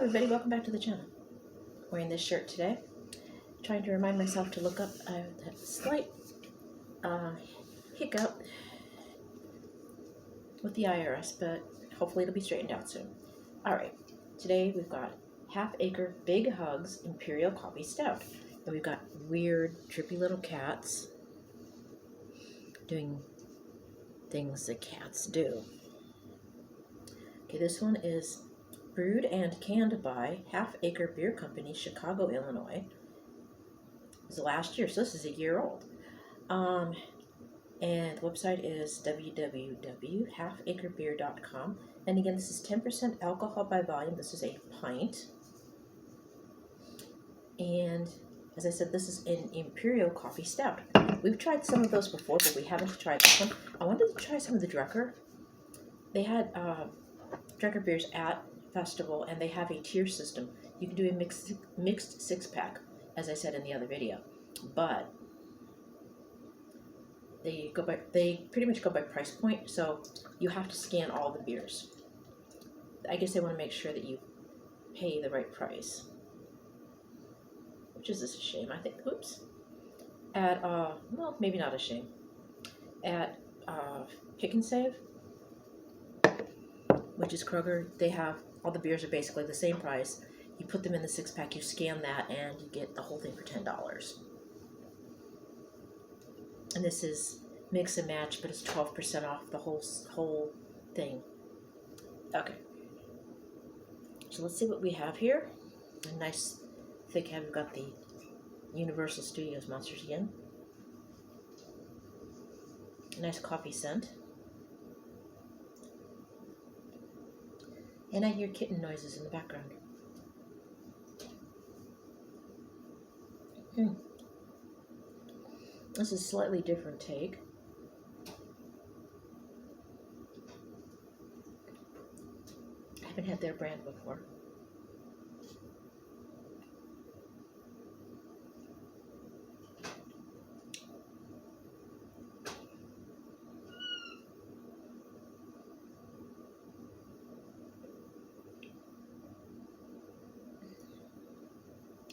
everybody, welcome back to the channel. Wearing this shirt today. Trying to remind myself to look up that slight hiccup with the IRS, but hopefully it'll be straightened out soon. Alright, today we've got Half Acre Big Hugs Imperial Coffee Stout. And we've got weird, trippy little cats doing things that cats do. Okay, this one is brewed and canned by Half Acre Beer Company, Chicago, Illinois. It was last year, so this is a year old. And the website is www.halfacrebeer.com. And again, this is 10% alcohol by volume. This is a pint. And as I said, this is an Imperial Coffee Stout. We've tried some of those before, but we haven't tried this one. I wanted to try some of the Drecker. They had Drecker beers at Festival, and they have a tier system. You can do a mixed six-pack, as I said in the other video, but they pretty much go by price point, so you have to scan all the beers. I guess they want to make sure that you pay the right price, which is a shame, I think. Oops. At well, maybe not a shame. At Pick and Save, which is Kroger, they have all the beers are basically the same price. You put them in the six-pack, you scan that, and you get the whole thing for $10. And this is mix and match, but it's 12% off the whole thing. Okay. So let's see what we have here. A nice thick head. We've got the Universal Studios Monsters again. A nice coffee scent. And I hear kitten noises in the background. This is a slightly different take. I haven't had their brand before.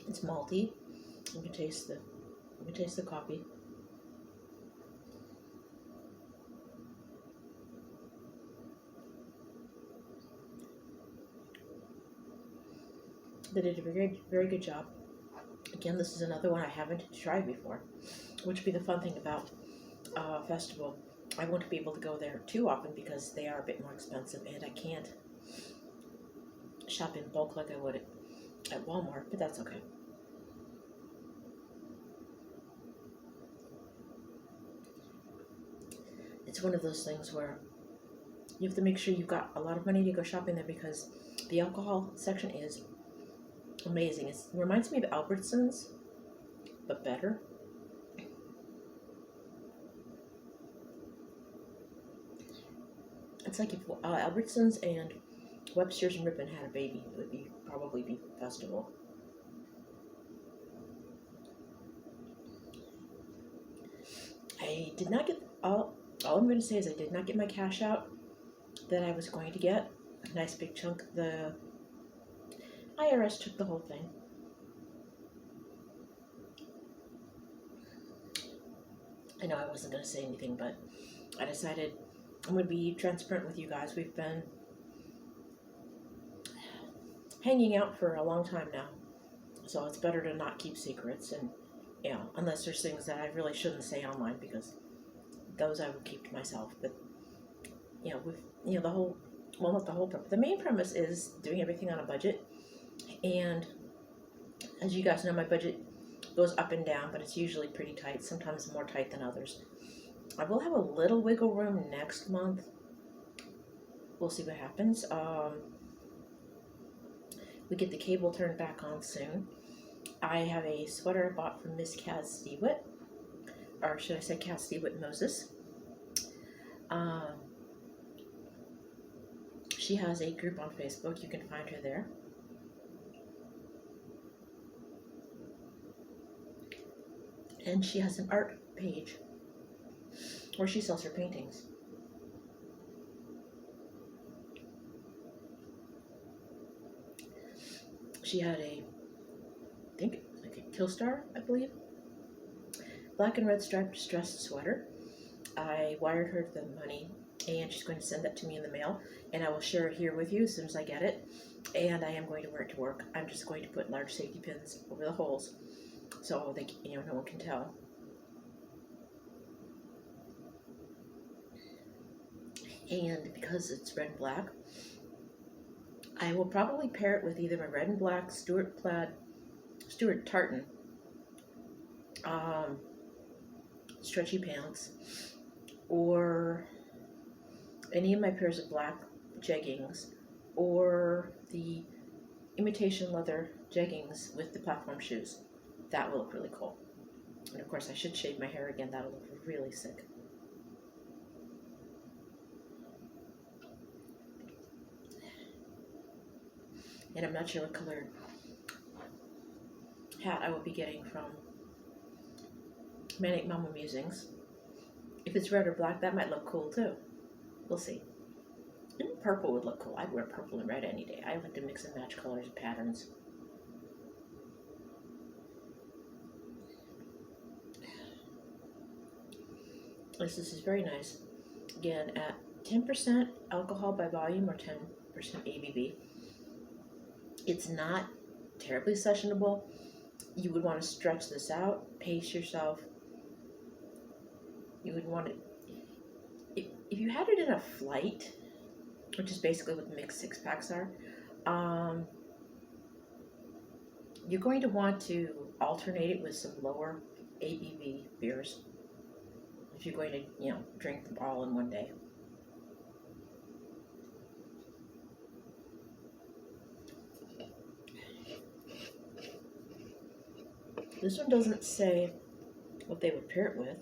It's malty. You can taste the coffee. They did a very good job. Again, this is another one I haven't tried before, which would be the fun thing about Festival. I won't be able to go there too often because they are a bit more expensive, and I can't shop in bulk like I would at Walmart, but that's okay. It's one of those things where you have to make sure you've got a lot of money to go shopping there because the alcohol section is amazing. It reminds me of Albertsons, but better. It's like if Albertsons and Webster's and Ripon had a baby, it would probably be Festival. I did not get all I'm going to say is I did not get my cash out that I was going to get. A nice big chunk. The IRS took the whole thing. I know I wasn't going to say anything, but I decided I'm going to be transparent with you guys. We've been hanging out for a long time now, so it's better to not keep secrets, and unless there's things that I really shouldn't say online, because those I would keep to myself. But the main premise is doing everything on a budget, and as you guys know, my budget goes up and down, but it's usually pretty tight, sometimes more tight than others. I will have a little wiggle room next month. We'll see what happens. We get the cable turned back on soon. I have a sweater I bought from Miss Kaz Stewitt, or should I say Kaz Stewitt Moses. She has a group on Facebook. You can find her there. And she has an art page where she sells her paintings. She had I think like a Killstar, I believe, black and red striped distressed sweater. I wired her the money, and she's going to send that to me in the mail, and I will share it here with you as soon as I get it. And I am going to wear it to work. I'm just going to put large safety pins over the holes, so they, no one can tell. And because it's red and black, I will probably pair it with either my red and black Stuart tartan, stretchy pants, or any of my pairs of black jeggings, or the imitation leather jeggings with the platform shoes. That will look really cool. And of course I should shave my hair again. That'll look really sick. And I'm not sure what colored hat I will be getting from Manic Mama Musings. If it's red or black, that might look cool too. We'll see. And purple would look cool. I'd wear purple and red any day. I like to mix and match colors and patterns. This is very nice. Again, at 10% alcohol by volume or 10% ABV. It's not terribly sessionable. You would want to stretch this out, pace yourself. You would want to, if you had it in a flight, which is basically what mixed six packs are, you're going to want to alternate it with some lower ABV beers if you're going to, drink them all in one day. This one doesn't say what they would pair it with.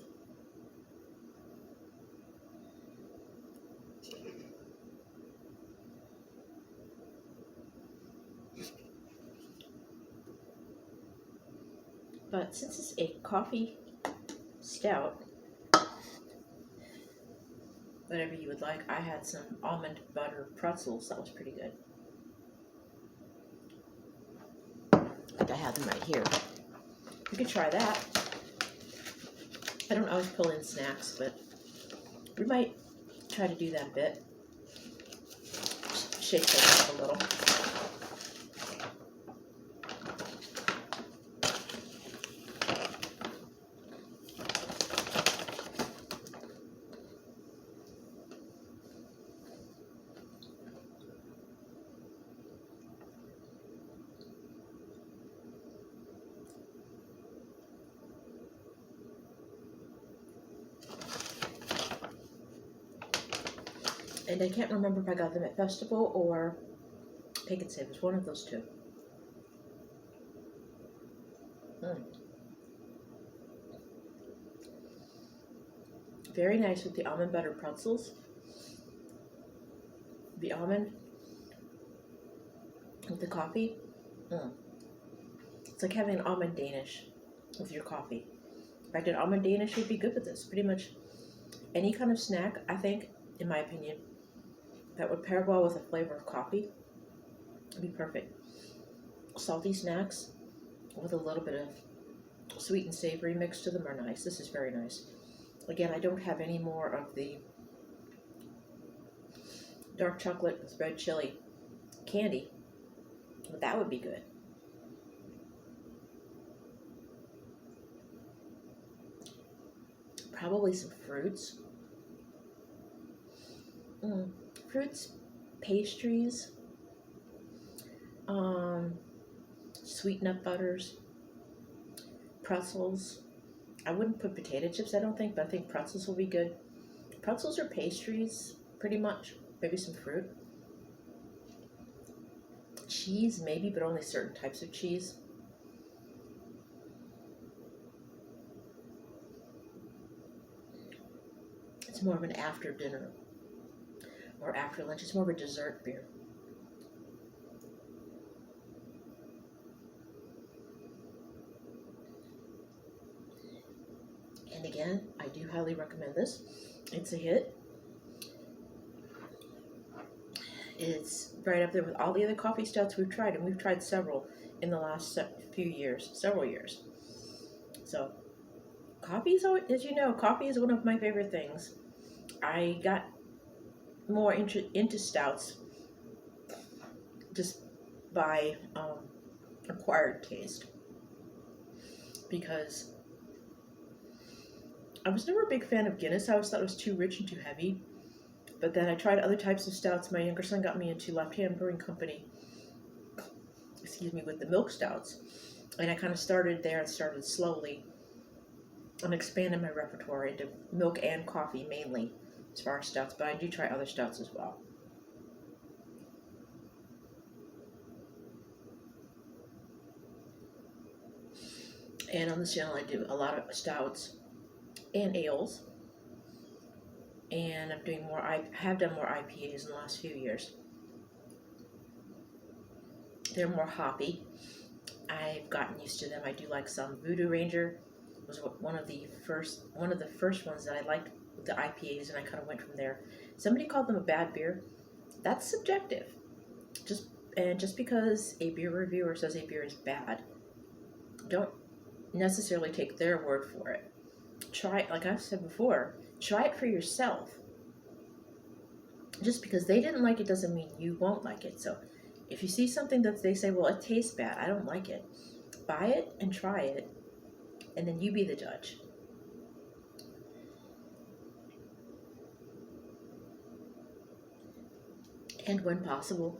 But since it's a coffee stout, whatever you would like, I had some almond butter pretzels. That was pretty good. I think I have them right here. You could try that. I don't always pull in snacks, but we might try to do that a bit. Shake those up a little. And I can't remember if I got them at Festival or Pick and Save. It was one of those two. Very nice with the almond butter pretzels. The almond with the coffee. It's like having an almond Danish with your coffee. In fact, an almond Danish would be good with this. Pretty much any kind of snack, I think, in my opinion, that would pair well with a flavor of coffee would be perfect. Salty snacks with a little bit of sweet and savory mixed to them are nice. This is very nice. Again, I don't have any more of the dark chocolate with red chili candy, but that would be good. Probably some fruits. Fruits, pastries, sweet nut butters, pretzels. I wouldn't put potato chips, I don't think, but I think pretzels will be good. Pretzels are pastries, pretty much. Maybe some fruit. Cheese, maybe, but only certain types of cheese. It's more of an after dinner or after lunch. It's more of a dessert beer. And again, I do highly recommend this. It's a hit. It's right up there with all the other coffee stouts we've tried, and we've tried several in the last few years, several years. So coffee is, as you know, coffee is one of my favorite things. I got more into stouts just by acquired taste, because I was never a big fan of Guinness. I always thought it was too rich and too heavy. But then I tried other types of stouts. My younger son got me into Left Hand Brewing Company, with the milk stouts. And I kind of started there and started slowly and expanded my repertoire into milk and coffee mainly as far as stouts. But I do try other stouts as well. And on this channel I do a lot of stouts and ales. And I have done more IPAs in the last few years. They're more hoppy. I've gotten used to them. I do like some. Voodoo Ranger was one of the first ones that I liked, the IPAs, and I kind of went from there. Somebody called them a bad beer. That's subjective. Just because a beer reviewer says a beer is bad, don't necessarily take their word for it. Try it, like I've said before. Try it for yourself. Just because they didn't like it doesn't mean you won't like it. So if you see something that they say, well, it tastes bad, I don't like it, buy it and try it, and then you be the judge. And when possible,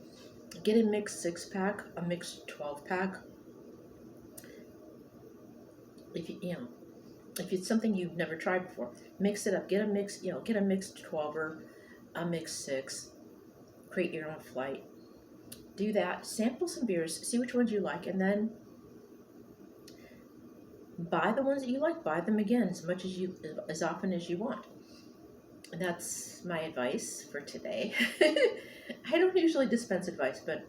get a mixed 6-pack, a mixed 12-pack. If it's something you've never tried before, mix it up. Get a mixed 12er, a mixed 6. Create your own flight. Do that. Sample some beers. See which ones you like, and then buy the ones that you like. Buy them again as often as you want. And that's my advice for today. I don't usually dispense advice, but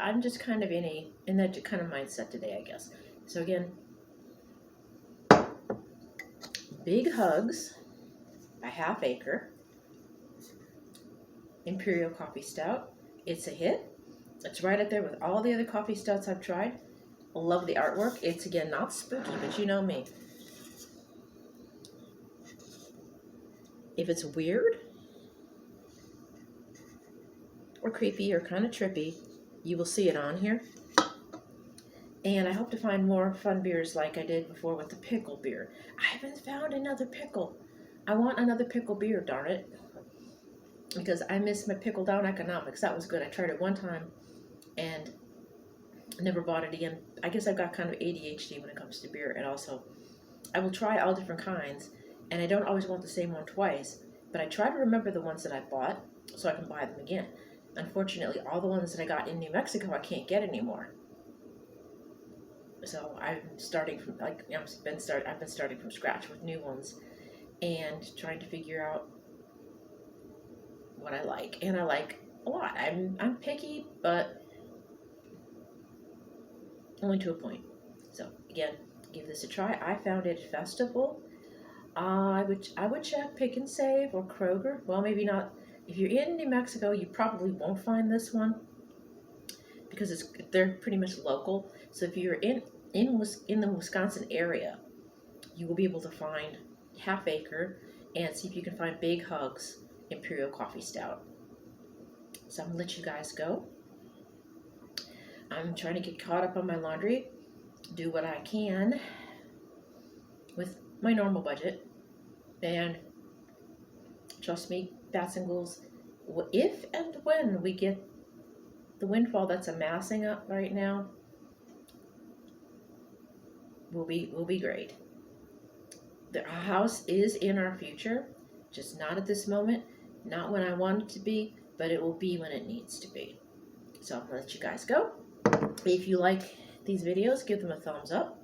I'm just kind of in that kind of mindset today, I guess. So again, big hugs by Half Acre Imperial Coffee Stout. It's a hit. It's right up there with all the other coffee stouts I've tried. I love the artwork. It's, again, not spooky, but you know me. If it's weird or creepy or kind of trippy, you will see it on here. And I hope to find more fun beers like I did before with the pickle beer. I haven't found another pickle. I want another pickle beer, darn it. Because I miss my pickle down economics. That was good. I tried it one time and never bought it again. I guess I've got kind of ADHD when it comes to beer. And also, I will try all different kinds. And I don't always want the same one twice. But I try to remember the ones that I bought so I can buy them again. Unfortunately, all the ones that I got in New Mexico, I can't get anymore. So I'm starting from I've been starting from scratch with new ones and trying to figure out what I like, and I like a lot. I'm picky, but only to a point. So again, give this a try. I found it at Festival. I would check Pick and Save or Kroger. Well, maybe not. If you're in New Mexico, you probably won't find this one because they're pretty much local. So if you're in the Wisconsin area, you will be able to find Half Acre and see if you can find Big Hugs Imperial Coffee Stout. So I'm gonna let you guys go. I'm trying to get caught up on my laundry, do what I can with my normal budget, and trust me, bats and ghouls, if and when we get the windfall that's amassing up right now, will be great. The house is in our future, just not at this moment, not when I want it to be, but it will be when it needs to be. So I'm gonna let you guys go. If you like these videos, give them a thumbs up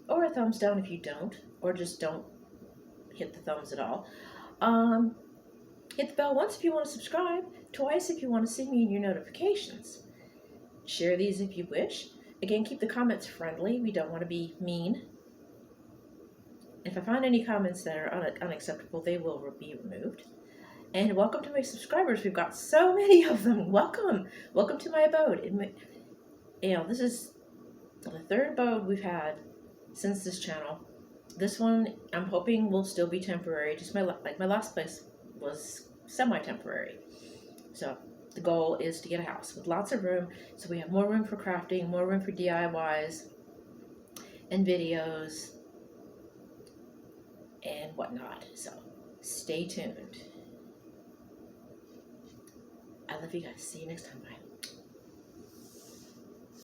or a thumbs down if you don't, or just don't hit the thumbs at all. Hit the bell once if you want to subscribe, twice if you want to see me in your notifications. Share these if you wish. Again, keep the comments friendly. We don't want to be mean. If I find any comments that are unacceptable, they will be removed. And welcome to my subscribers. We've got so many of them. Welcome. Welcome to my abode. This is the third abode we've had since this channel. This one, I'm hoping, will still be temporary. Just my last place was semi-temporary. So the goal is to get a house with lots of room, so we have more room for crafting, more room for DIYs and videos and whatnot. So stay tuned. I love you guys. See you next time. Bye.